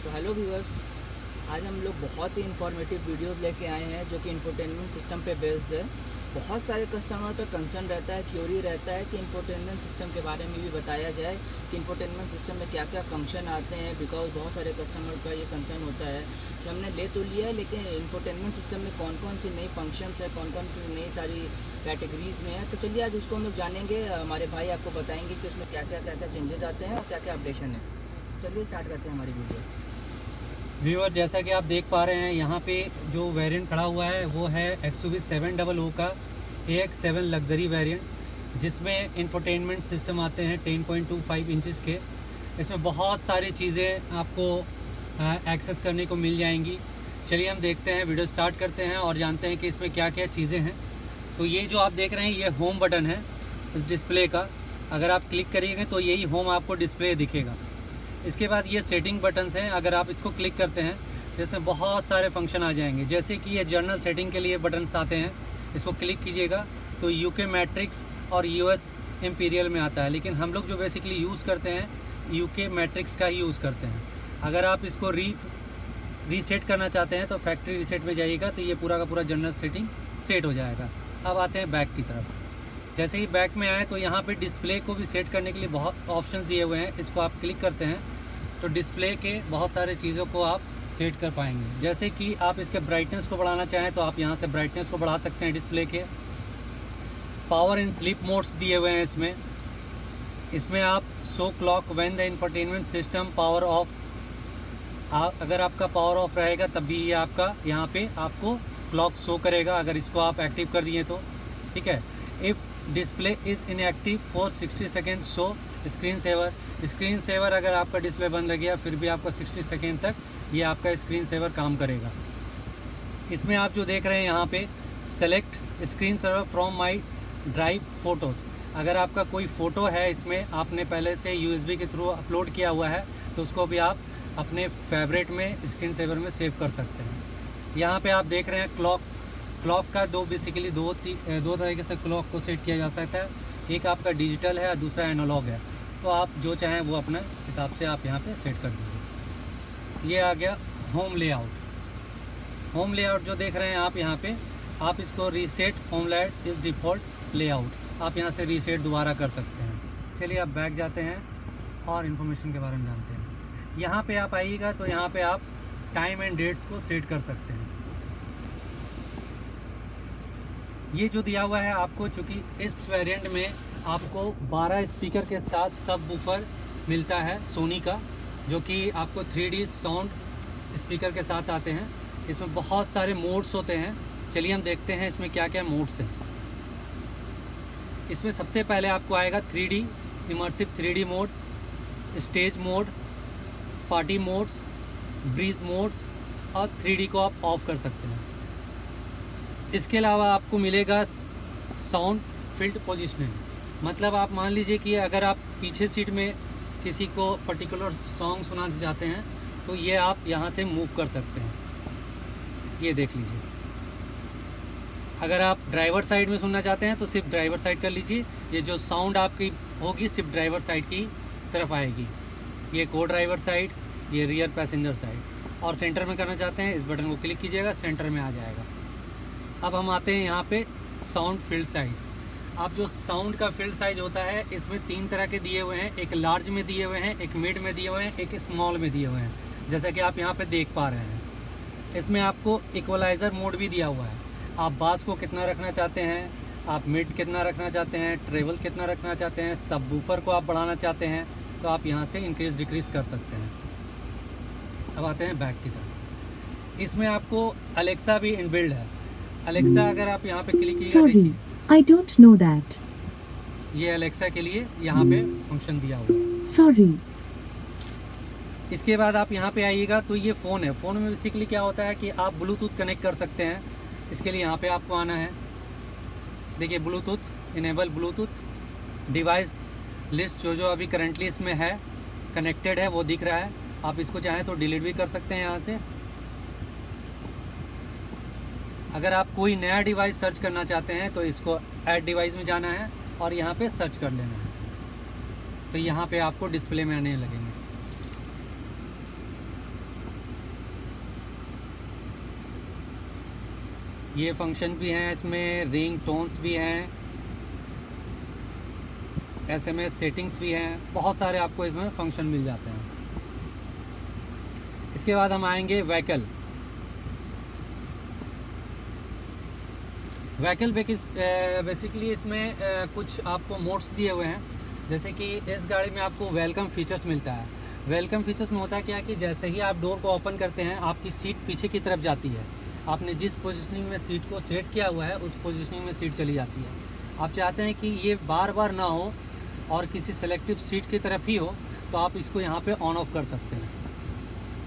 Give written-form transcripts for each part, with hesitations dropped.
Hello viewers, आज हम लोग बहुत ही इन्फॉर्मेटिव वीडियोस लेके आए हैं जो कि इंफोटेनमेंट सिस्टम पे बेस्ड है। बहुत सारे कस्टमर का कंसर्न रहता है, क्यूरी रहता है कि इंफोटेनमेंट सिस्टम के बारे में भी बताया जाए कि इंफोटेनमेंट सिस्टम में क्या क्या फंक्शन आते हैं। बिकॉज बहुत सारे कस्टमर का ये कंसर्न होता है कि हमने ले तो लिया है, लेकिन इंफोटेनमेंट सिस्टम में कौन कौन सी नई फंक्शंस है, कौन कौन सी नई सारी कैटेगरीज़ में है। तो चलिए आज उसको हम लोग जानेंगे। हमारे भाई आपको बताएंगे कि उसमें क्या क्या चेंजेस आते हैं और क्या क्या अपडेशन है। चलिए स्टार्ट करते हैं हमारी वीडियो। व्यूअर, जैसा कि आप देख पा रहे हैं यहाँ पे जो वेरिएंट खड़ा हुआ है वो है XUV 700 का AX7 लग्जरी वेरिएंट, जिसमें इंफोटेनमेंट सिस्टम आते हैं 10.25 इंचेस के। इसमें बहुत सारी चीज़ें आपको एक्सेस करने को मिल जाएंगी। चलिए हम देखते हैं, वीडियो स्टार्ट करते हैं और जानते हैं कि इसमें क्या क्या चीज़ें हैं। तो ये जो आप देख रहे हैं ये होम बटन है इस डिस्प्ले का। अगर आप क्लिक करिएगा तो यही होम आपको डिस्प्ले दिखेगा। इसके बाद ये सेटिंग बटन्स हैं, अगर आप इसको क्लिक करते हैं तो इसमें बहुत सारे फंक्शन आ जाएंगे। जैसे कि ये जर्नल सेटिंग के लिए बटन्स आते हैं, इसको क्लिक कीजिएगा तो UK मैट्रिक्स और US इम्पीरियल में आता है, लेकिन हम लोग जो बेसिकली यूज़ करते हैं UK मैट्रिक्स का ही यूज़ करते हैं। अगर आप इसको रीसेट करना चाहते हैं तो फैक्ट्री रीसेट में जाइएगा तो ये पूरा का पूरा जनरल सेटिंग सेट हो जाएगा। अब आते हैं बैक की तरफ। जैसे ही बैक में आए तो यहाँ पे डिस्प्ले को भी सेट करने के लिए बहुत ऑप्शंस दिए हुए हैं। इसको आप क्लिक करते हैं तो डिस्प्ले के बहुत सारे चीज़ों को आप सेट कर पाएंगे। जैसे कि आप इसके ब्राइटनेस को बढ़ाना चाहें तो आप यहाँ से ब्राइटनेस को बढ़ा सकते हैं डिस्प्ले के। पावर एंड स्लीप मोड्स दिए हुए हैं इसमें आप show clock when the infotainment system power of, अगर आपका पावर ऑफ रहेगा तब भी ये आपका यहाँ पे आपको क्लॉक शो करेगा, अगर इसको आप एक्टिव कर दिए तो। ठीक है। If display is inactive for 60 second show screen saver अगर आपका डिस्प्ले बंद रह गया फिर भी आपका 60 सेकेंड तक ये आपका स्क्रीन सेवर काम करेगा। इसमें आप जो देख रहे हैं यहाँ पे select screen saver from my drive photos, अगर आपका कोई फ़ोटो है इसमें आपने पहले से USB के थ्रू अपलोड किया हुआ है तो उसको भी आप अपने फेवरेट में स्क्रीन सेवर में सेव कर सकते हैं। यहाँ पे आप देख रहे हैं क्लॉक का बेसिकली दो तरीके से क्लॉक को सेट किया जा सकता है। एक आपका डिजिटल है और दूसरा एनालॉग है, तो आप जो चाहें वो अपने हिसाब से आप यहाँ पे सेट कर दीजिए। ये आ गया होम लेआउट जो देख रहे हैं आप यहाँ पे, आप इसको रीसेट होम लेआउट इस डिफ़ॉल्ट लेआउट आप यहाँ से रीसेट दोबारा कर सकते हैं। चलिए आप बैक जाते हैं और इन्फॉर्मेशन के बारे में जानते हैं। यहाँ पे आप आइएगा तो यहाँ पे आप टाइम एंड डेट्स को सेट कर सकते हैं। ये जो दिया हुआ है आपको, चूँकि इस वेरिएंट में आपको 12 स्पीकर के साथ सब वूफर मिलता है सोनी का, जो कि आपको 3D साउंड स्पीकर के साथ आते हैं। इसमें बहुत सारे मोड्स होते हैं। चलिए हम देखते हैं इसमें क्या क्या मोड्स हैं। इसमें सबसे पहले आपको आएगा 3D immersive 3D mode, stage mode, party modes, breeze modes और 3D को आप ऑफ कर सकते हैं। इसके अलावा आपको मिलेगा साउंड फील्ड पोजीशनिंग, मतलब आप मान लीजिए कि अगर आप पीछे सीट में किसी को पर्टिकुलर सॉन्ग सुनाना चाहते हैं तो ये आप यहाँ से मूव कर सकते हैं। ये देख लीजिए। अगर आप ड्राइवर साइड में सुनना चाहते हैं तो सिर्फ ड्राइवर साइड कर लीजिए, ये जो साउंड आपकी होगी सिर्फ ड्राइवर साइड की तरफ आएगी। ये को ड्राइवर साइड, ये रियर पैसेंजर साइड। और सेंटर में करना चाहते हैं इस बटन को क्लिक कीजिएगा, सेंटर में आ जाएगा। अब हम आते हैं यहाँ पे साउंड फील्ड साइज। अब जो साउंड का फील्ड साइज होता है इसमें 3 तरह के दिए हुए हैं, एक लार्ज में दिए हुए हैं, एक मिड में दिए हुए हैं, एक स्मॉल में दिए हुए हैं, जैसा कि आप यहाँ पे देख पा रहे हैं। इसमें आपको इक्वलाइज़र मोड भी दिया हुआ है। आप बास को कितना रखना चाहते हैं, आप मिड कितना रखना चाहते हैं, ट्रेवल कितना रखना चाहते हैं, सब वूफर को आप बढ़ाना चाहते हैं तो आप यहाँ से इंक्रीज़ डिक्रीज़ कर सकते हैं। अब आते हैं बैक की तरफ। इसमें आपको अलेक्सा भी इनबिल्ड है। अलेक्सा अगर आप यहाँ पे क्लिक कीजिएगा, देखिए I don't know that. ये अलेक्सा के लिए यहाँ पे फंक्शन दिया हुआ है। Sorry. इसके बाद आप यहाँ पे आइएगा तो ये फ़ोन है। फ़ोन में बेसिकली क्या होता है कि आप ब्लूटूथ कनेक्ट कर सकते हैं। इसके लिए यहाँ पे आपको आना है। देखिए Bluetooth enable, Bluetooth device list जो अभी करंटली इसमें है कनेक्टेड है वो दिख रहा है। आप इसको चाहें तो डिलीट भी कर सकते हैं यहाँ से। अगर आप कोई नया डिवाइस सर्च करना चाहते हैं तो इसको ऐड डिवाइस में जाना है और यहाँ पे सर्च कर लेना है, तो यहाँ पे आपको डिस्प्ले में आने लगेंगे। ये फंक्शन भी हैं, इसमें रिंग टोन्स भी हैं, SMS सेटिंग्स भी हैं, बहुत सारे आपको इसमें फंक्शन मिल जाते हैं। इसके बाद हम आएंगे व्हीकल बेसिकली इसमें कुछ आपको मोड्स दिए हुए हैं। जैसे कि इस गाड़ी में आपको वेलकम फीचर्स मिलता है। वेलकम फीचर्स में होता है क्या कि जैसे ही आप डोर को ओपन करते हैं आपकी सीट पीछे की तरफ जाती है। आपने जिस पोजीशनिंग में सीट को सेट किया हुआ है उस पोजीशनिंग में सीट चली जाती है। आप चाहते हैं कि ये बार बार ना हो और किसी सेलेक्टिव सीट की तरफ ही हो, तो आप इसको यहाँ पे ऑन ऑफ कर सकते हैं।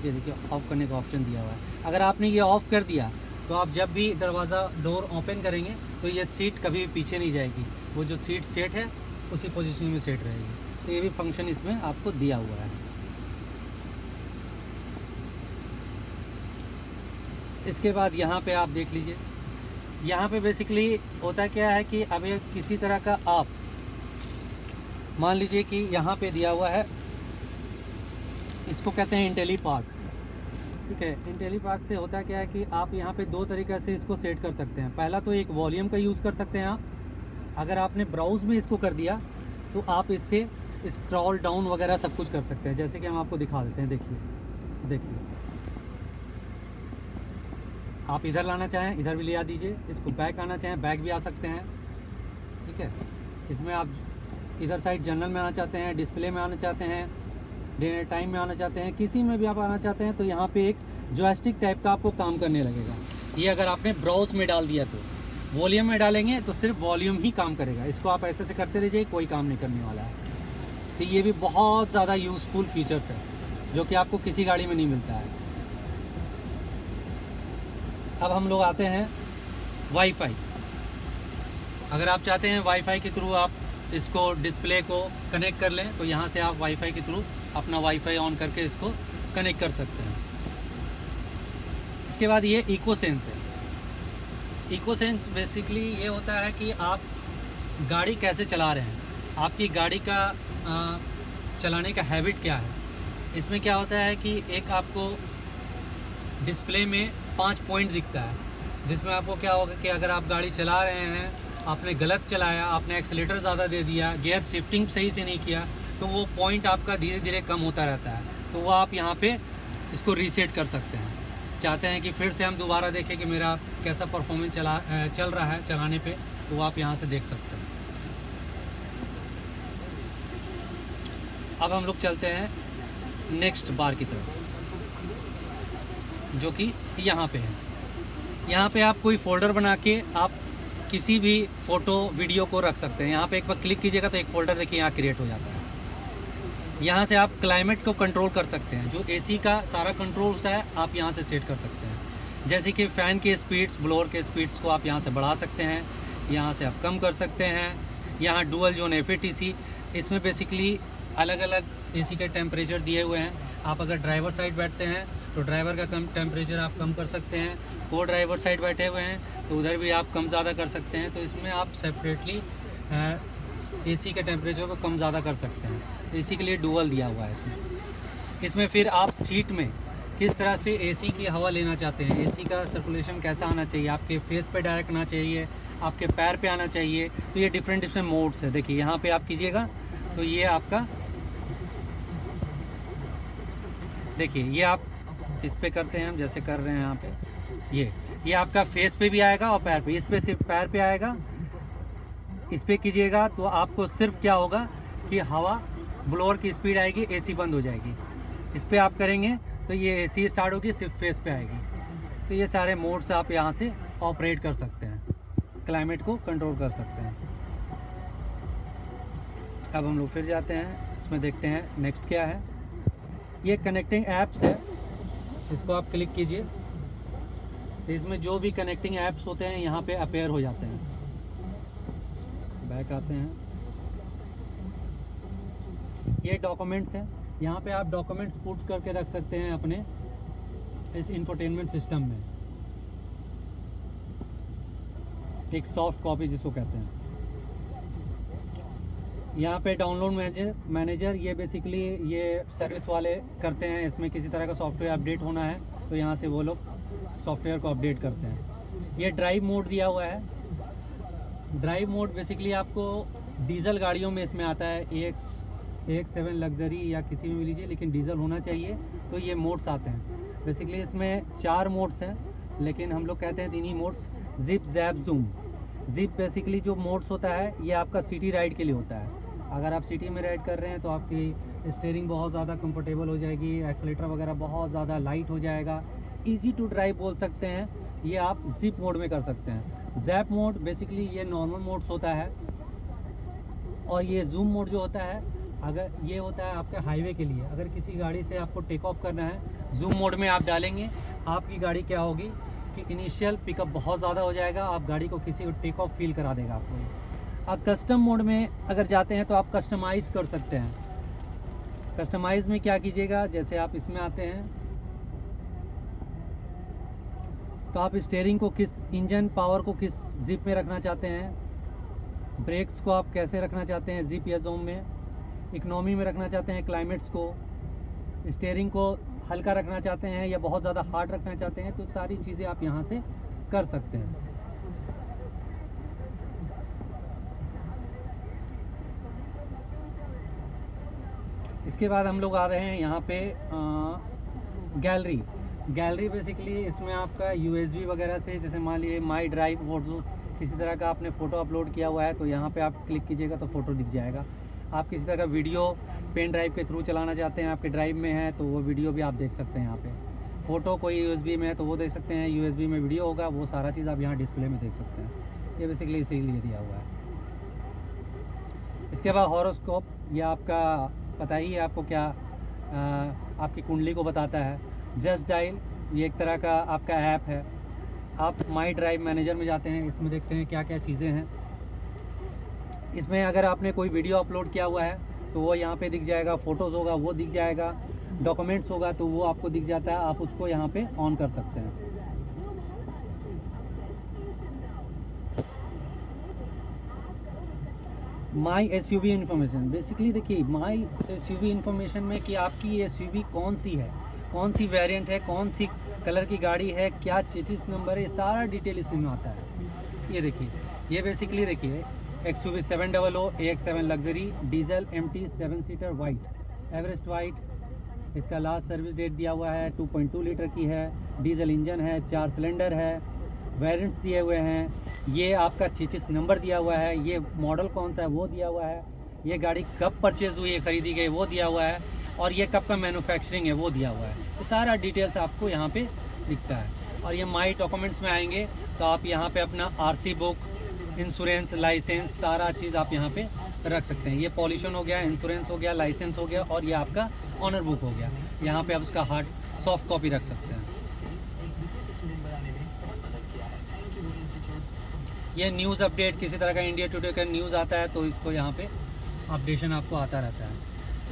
ये देखिए ऑफ़ करने का ऑप्शन दिया हुआ है। अगर आपने ये ऑफ़ कर दिया तो आप जब भी दरवाज़ा डोर ओपन करेंगे तो ये सीट कभी भी पीछे नहीं जाएगी, वो जो सीट सेट है उसी पोजीशन में सेट रहेगी। तो ये भी फंक्शन इसमें आपको दिया हुआ है। इसके बाद यहाँ पे आप देख लीजिए, यहाँ पे बेसिकली होता क्या है कि अब ये किसी तरह का आप मान लीजिए कि यहाँ पे दिया हुआ है, इसको कहते हैं इंटेलीपार्क। ठीक है, इंटेलीपार्क से होता क्या है कि आप यहाँ पे दो तरीक़े से इसको सेट कर सकते हैं। पहला तो एक वॉल्यूम का यूज़ कर सकते हैं आप। अगर आपने ब्राउज़ में इसको कर दिया तो आप इससे स्क्रॉल डाउन वगैरह सब कुछ कर सकते हैं। जैसे कि हम आपको दिखा देते हैं, देखिए आप इधर लाना चाहें इधर भी ले आ दीजिए, इसको बैक आना चाहें बैक भी आ सकते हैं। ठीक है, इसमें आप इधर साइड जनरल में आना चाहते हैं, डिस्प्ले में आना चाहते हैं, डे टाइम में आना चाहते हैं, किसी में भी आप आना चाहते हैं तो यहाँ पे एक जॉयस्टिक टाइप का आपको काम करने लगेगा। ये अगर आपने ब्राउज़ में डाल दिया तो वॉल्यूम में डालेंगे तो सिर्फ वॉल्यूम ही काम करेगा। इसको आप ऐसे से करते रहिए, कोई काम नहीं करने वाला है। तो ये भी बहुत ज़्यादा यूज़फुल फीचर्स है जो कि आपको किसी गाड़ी में नहीं मिलता है। अब हम लोग आते हैं वाईफाई। अगर आप चाहते हैं वाईफाई के थ्रू आप इसको डिस्प्ले को कनेक्ट कर लें तो यहाँ से आप वाईफाई के थ्रू अपना वाईफाई ऑन करके इसको कनेक्ट कर सकते हैं। इसके बाद ये इकोसेंस है। इकोसेंस बेसिकली ये होता है कि आप गाड़ी कैसे चला रहे हैं, आपकी गाड़ी का चलाने का हैबिट क्या है। इसमें क्या होता है कि एक आपको डिस्प्ले में 5 पॉइंट दिखता है, जिसमें आपको क्या होगा कि अगर आप गाड़ी चला रहे हैं, आपने गलत चलाया, आपने एक्सीलेटर ज़्यादा दे दिया, गियर शिफ्टिंग सही से नहीं किया, तो वो पॉइंट आपका धीरे धीरे कम होता रहता है। तो वो आप यहाँ पे इसको रीसेट कर सकते हैं। चाहते हैं कि फिर से हम दोबारा देखें कि मेरा कैसा परफॉर्मेंस चल रहा है चलाने पे, तो वो आप यहाँ से देख सकते हैं। अब हम लोग चलते हैं नेक्स्ट बार की तरफ, जो कि यहाँ पे है। यहाँ पे आप कोई फोल्डर बना के आप किसी भी फ़ोटो वीडियो को रख सकते हैं। यहाँ पे एक बार क्लिक कीजिएगा तो एक फ़ोल्डर देखिए यहाँ क्रिएट हो जाता है। यहाँ से आप क्लाइमेट को कंट्रोल कर सकते हैं, जो एसी का सारा कंट्रोल होता है आप यहाँ से सेट कर सकते हैं। जैसे कि फ़ैन के स्पीड्स, ब्लोअर के स्पीड्स को आप यहाँ से बढ़ा सकते हैं, यहाँ से आप कम कर सकते हैं। यहाँ डुअल जोन FATC, इसमें बेसिकली अलग अलग एसी के टेम्परेचर दिए हुए हैं। आप अगर ड्राइवर साइड बैठते हैं तो ड्राइवर का कम टेम्परेचर आप कम कर सकते हैं, को ड्राइवर साइड बैठे हुए हैं तो उधर भी आप कम ज़्यादा कर सकते हैं। तो इसमें आप सेपरेटली एसी के टेम्परेचर को कम ज़्यादा कर सकते हैं। तो इसी के लिए डुअल दिया हुआ है इसमें फिर आप सीट में किस तरह से एसी की हवा लेना चाहते हैं, एसी का सर्कुलेशन कैसा आना चाहिए, आपके फेस पे डायरेक्ट आना चाहिए, आपके पैर पे आना चाहिए, तो ये डिफरेंट इसमें मोड्स है। देखिए यहाँ पे आप कीजिएगा तो ये आपका, देखिए ये आप इस पे करते हैं, हम जैसे कर रहे हैं यहाँ पे, ये आपका फेस पे भी आएगा और पैर पे, इस पे सिर्फ पैर पे आएगा। इस पे कीजिएगा तो आपको सिर्फ क्या होगा कि हवा ब्लोअर की स्पीड आएगी, एसी बंद हो जाएगी। इस पे आप करेंगे तो ये एसी स्टार्ट होगी, सिर्फ फेस पे आएगी। तो ये सारे मोड्स आप यहाँ से ऑपरेट कर सकते हैं, क्लाइमेट को कंट्रोल कर सकते हैं। अब हम लोग फिर जाते हैं, इसमें देखते हैं नेक्स्ट क्या है। ये कनेक्टिंग ऐप्स है, इसको आप क्लिक कीजिए तो इसमें जो भी कनेक्टिंग ऐप्स होते हैं यहाँ पे अपेयर हो जाते हैं। बैक आते हैं, ये डॉक्यूमेंट्स हैं, यहाँ पे आप डॉक्यूमेंट्स पुट करके रख सकते हैं अपने इस इंफोटेनमेंट सिस्टम में। एक सॉफ्ट कॉपी जिसको कहते हैं। यहाँ पे डाउनलोड मैनेजर ये बेसिकली ये सर्विस वाले करते हैं। इसमें किसी तरह का सॉफ्टवेयर अपडेट होना है तो यहाँ से वो लोग सॉफ्टवेयर को अपडेट करते हैं। ये ड्राइव मोड दिया हुआ है। ड्राइव मोड बेसिकली आपको डीजल गाड़ियों में इसमें आता है, AX7 लग्जरी या किसी में भी लीजिए, लेकिन डीजल होना चाहिए। तो ये मोड्स आते हैं। बेसिकली इसमें 4 मोड्स हैं, लेकिन हम लोग कहते हैं 3 ही modes, zip, zap, zoom. Zip basically जो मोड्स होता है ये आपका सिटी राइड के लिए होता है। अगर आप सिटी में राइड कर रहे हैं तो आपकी स्टीयरिंग बहुत ज़्यादा कंफर्टेबल हो जाएगी, एक्सेलेटर वगैरह बहुत ज़्यादा लाइट हो जाएगा, इजी टू ड्राइव बोल सकते हैं। ये आप जिप मोड में कर सकते हैं। जैप मोड बेसिकली ये नॉर्मल मोड्स होता है, और ये जूम मोड जो होता है, अगर ये होता है आपके हाईवे के लिए। अगर किसी गाड़ी से आपको टेक ऑफ करना है, जूम मोड में आप डालेंगे, आपकी गाड़ी क्या होगी कि इनिशियल पिकअप बहुत ज़्यादा हो जाएगा, आप गाड़ी को किसी को टेक ऑफ फील करा देगा आपको। अब कस्टम मोड में अगर जाते हैं तो आप कस्टमाइज़ कर सकते हैं। कस्टमाइज़ में क्या कीजिएगा, जैसे आप इसमें आते हैं तो आप स्टीयरिंग को किस, इंजन पावर को किस जिप में रखना चाहते हैं, ब्रेक्स को आप कैसे रखना चाहते हैं, जिप या जोम में, इकोनॉमी में रखना चाहते हैं, क्लाइमेट्स को, स्टीयरिंग को हल्का रखना चाहते हैं या बहुत ज़्यादा हार्ड रखना चाहते हैं, तो सारी चीज़ें आप यहाँ से कर सकते हैं। इसके बाद हम लोग आ रहे हैं यहाँ पे गैलरी। गैलरी बेसिकली इसमें आपका USB वगैरह से, जैसे मान लीजिए माई ड्राइव फोटो, किसी तरह का आपने फ़ोटो अपलोड किया हुआ है तो यहाँ पे आप क्लिक कीजिएगा तो फ़ोटो दिख जाएगा। आप किसी तरह का वीडियो पेन ड्राइव के थ्रू चलाना चाहते हैं, आपके ड्राइव में है तो वो वीडियो भी आप देख सकते हैं यहाँ पे। फ़ोटो कोई USB में है तो वो देख सकते हैं, USB में वीडियो होगा, वो सारा चीज़ आप यहाँ डिस्प्ले में देख सकते हैं। ये बेसिकली इसीलिए दिया हुआ है। इसके बाद हॉरोस्कोप, ये आपका पता ही है आपको क्या, आपकी कुंडली को बताता है। जस्ट डायल, ये एक तरह का आपका ऐप है। आप माई ड्राइव मैनेजर में जाते हैं, इसमें देखते हैं क्या क्या चीज़ें हैं। इसमें अगर आपने कोई वीडियो अपलोड किया हुआ है तो वो यहाँ पे दिख जाएगा, फ़ोटोज़ होगा वो दिख जाएगा, डॉक्यूमेंट्स होगा तो वो आपको दिख जाता है, आप उसको यहाँ पे ऑन कर सकते हैं। माई SUV इन्फॉर्मेशन, बेसिकली देखिए माई SUV इन्फॉर्मेशन में कि आपकी ये SUV कौन सी है, कौन सी वेरिएंट है, कौन सी कलर की गाड़ी है, क्या चेसिस नंबर है, सारा डिटेल इसमें आता है। ये देखिए, ये बेसिकली देखिए XUV 700 AX7 luxury diesel MT 7 seater white, Everest white. इसका लास्ट सर्विस डेट दिया हुआ है, 2.2 लीटर की है, डीजल इंजन है, 4 सिलेंडर है, वेरिएंट्स दिए हुए हैं, ये आपका चेसिस नंबर दिया हुआ है, ये मॉडल कौन सा है वो दिया हुआ है, ये गाड़ी कब परचेज़ हुई है, ख़रीदी गई वो दिया हुआ है, और ये कब का मैन्युफैक्चरिंग है वो दिया हुआ है। ये सारा डिटेल्स आपको यहाँ पे दिखता है। और ये माई डॉक्यूमेंट्स में आएंगे तो आप यहाँ पे अपना RC बुक, इंश्योरेंस, लाइसेंस, सारा चीज़ आप यहाँ पे रख सकते हैं। ये पॉल्यूशन हो गया, इंश्योरेंस हो गया, लाइसेंस हो गया, और ये आपका ऑनर बुक हो गया। यहाँ पे आप उसका हार्ड सॉफ्ट कॉपी रख सकते हैं। ये न्यूज़ अपडेट, किसी तरह का इंडिया टुडे का न्यूज़ आता है तो इसको यहाँ पे अपडेशन आपको आता रहता है।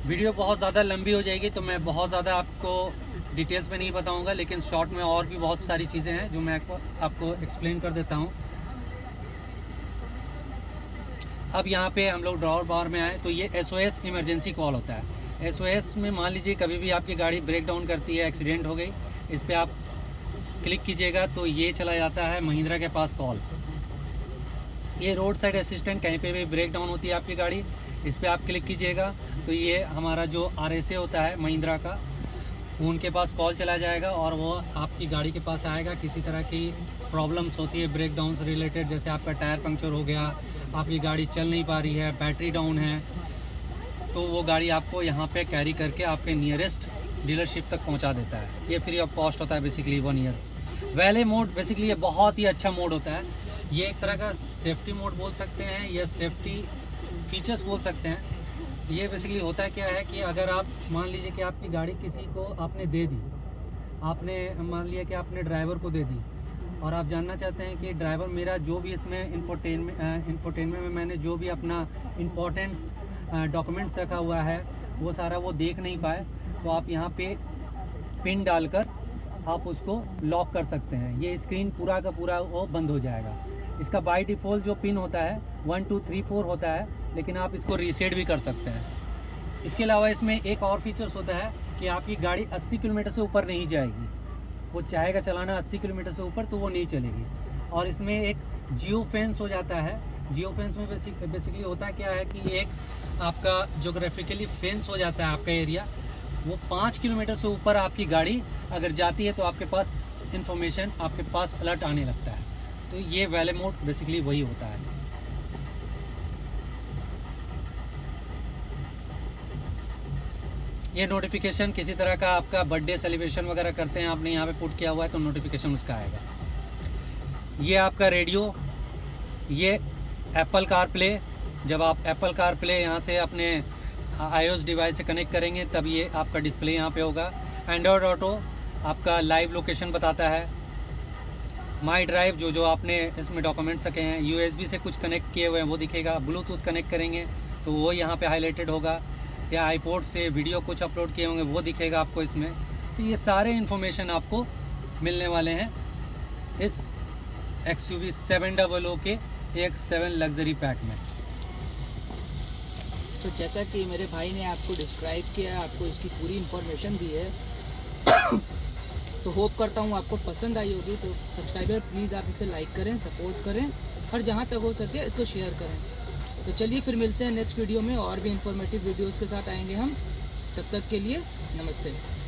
वीडियो बहुत ज़्यादा लंबी हो जाएगी तो मैं बहुत ज़्यादा आपको डिटेल्स में नहीं बताऊंगा, लेकिन शॉर्ट में और भी बहुत सारी चीज़ें हैं जो मैं आपको एक्सप्लेन कर देता हूं। अब यहाँ पे हम लोग ड्रॉवर बार में आए तो ये SOS इमरजेंसी कॉल होता है। SOS में मान लीजिए कभी भी आपकी गाड़ी ब्रेक डाउन करती है, एक्सीडेंट हो गई, इस पर आप क्लिक कीजिएगा तो ये चला जाता है महिंद्रा के पास कॉल। ये रोड साइड असिस्टेंट, कहीं पे भी ब्रेक डाउन होती है आपकी गाड़ी, इस पर आप क्लिक कीजिएगा तो ये हमारा जो RSA होता है महिंद्रा का, उनके पास कॉल चला जाएगा और वो आपकी गाड़ी के पास आएगा। किसी तरह की प्रॉब्लम्स होती है ब्रेक डाउन से रिलेटेड, जैसे आपका टायर पंक्चर हो गया, आपकी गाड़ी चल नहीं पा रही है, बैटरी डाउन है, तो वो गाड़ी आपको यहाँ पे कैरी करके आपके नियरेस्ट डीलरशिप तक पहुँचा देता है। ये फ्री ऑफ कॉस्ट होता है बेसिकली 1 ईयर। वैले मोड बेसिकली ये बहुत ही अच्छा मोड होता है। ये एक तरह का सेफ्टी मोड बोल सकते हैं या सेफ्टी फीचर्स बोल सकते हैं। ये बेसिकली होता है क्या है कि अगर आप मान लीजिए कि आपकी गाड़ी किसी को आपने दे दी, आपने मान लिया कि आपने ड्राइवर को दे दी और आप जानना चाहते हैं कि ड्राइवर मेरा जो भी इसमें इंफोटेनमेंट में मैंने जो भी अपना इम्पोर्टेंट्स डॉक्यूमेंट्स रखा हुआ है वो सारा वो देख नहीं पाए, तो आप यहाँ पे पिन डालकर आप उसको लॉक कर सकते हैं। ये स्क्रीन पूरा का पूरा वो बंद हो जाएगा। इसका बाय डिफ़ॉल्ट जो पिन होता है 1 2 3 4 होता है, लेकिन आप इसको रीसेट भी कर सकते हैं। इसके अलावा इसमें एक और फीचर्स होता है कि आपकी गाड़ी 80 किलोमीटर से ऊपर नहीं जाएगी। वो चाहेगा चलाना 80 किलोमीटर से ऊपर तो वो नहीं चलेगी। और इसमें एक जियो फेंस हो जाता है। जियो फेंस में बेसिकली होता क्या है कि एक आपका जोग्राफिकली फेंस हो जाता है आपका एरिया, वो 5 किलोमीटर से ऊपर आपकी गाड़ी अगर जाती है तो आपके पास इंफॉर्मेशन, आपके पास अलर्ट आने लगता है। तो ये वैले मोड बेसिकली वही होता है। ये नोटिफिकेशन किसी तरह का आपका बर्थडे सेलिब्रेशन वगैरह करते हैं, आपने यहाँ पे पुट किया हुआ है तो नोटिफिकेशन उसका आएगा। ये आपका रेडियो, ये एप्पल कार प्ले, जब आप एप्पल कार प्ले यहाँ से अपने iOS डिवाइस से कनेक्ट करेंगे तब ये आपका डिस्प्ले यहाँ पे होगा। एंड्रॉयड ऑटो आपका लाइव लोकेशन बताता है। माई ड्राइव जो आपने इसमें डॉक्यूमेंट्स रखे हैं, USB से कुछ कनेक्ट किए हुए हैं वो दिखेगा। ब्लूटूथ कनेक्ट करेंगे तो वो यहाँ पे हाईलाइटेड होगा, या आईपोर्ट से वीडियो कुछ अपलोड किए होंगे वो दिखेगा आपको इसमें। तो ये सारे इन्फॉर्मेशन आपको मिलने वाले हैं इस XUV 700 के AX7 लग्जरी पैक में। तो जैसा कि मेरे भाई ने आपको डिस्क्राइब किया, आपको इसकी पूरी इन्फॉर्मेशन दी है तो होप करता हूँ आपको पसंद आई होगी। तो सब्सक्राइबर प्लीज़ आप इसे लाइक करें, सपोर्ट करें और जहाँ तक हो सके इसको शेयर करें। तो चलिए फिर मिलते हैं नेक्स्ट वीडियो में, और भी इन्फॉर्मेटिव वीडियोज़ के साथ आएंगे हम। तब तक के लिए नमस्ते।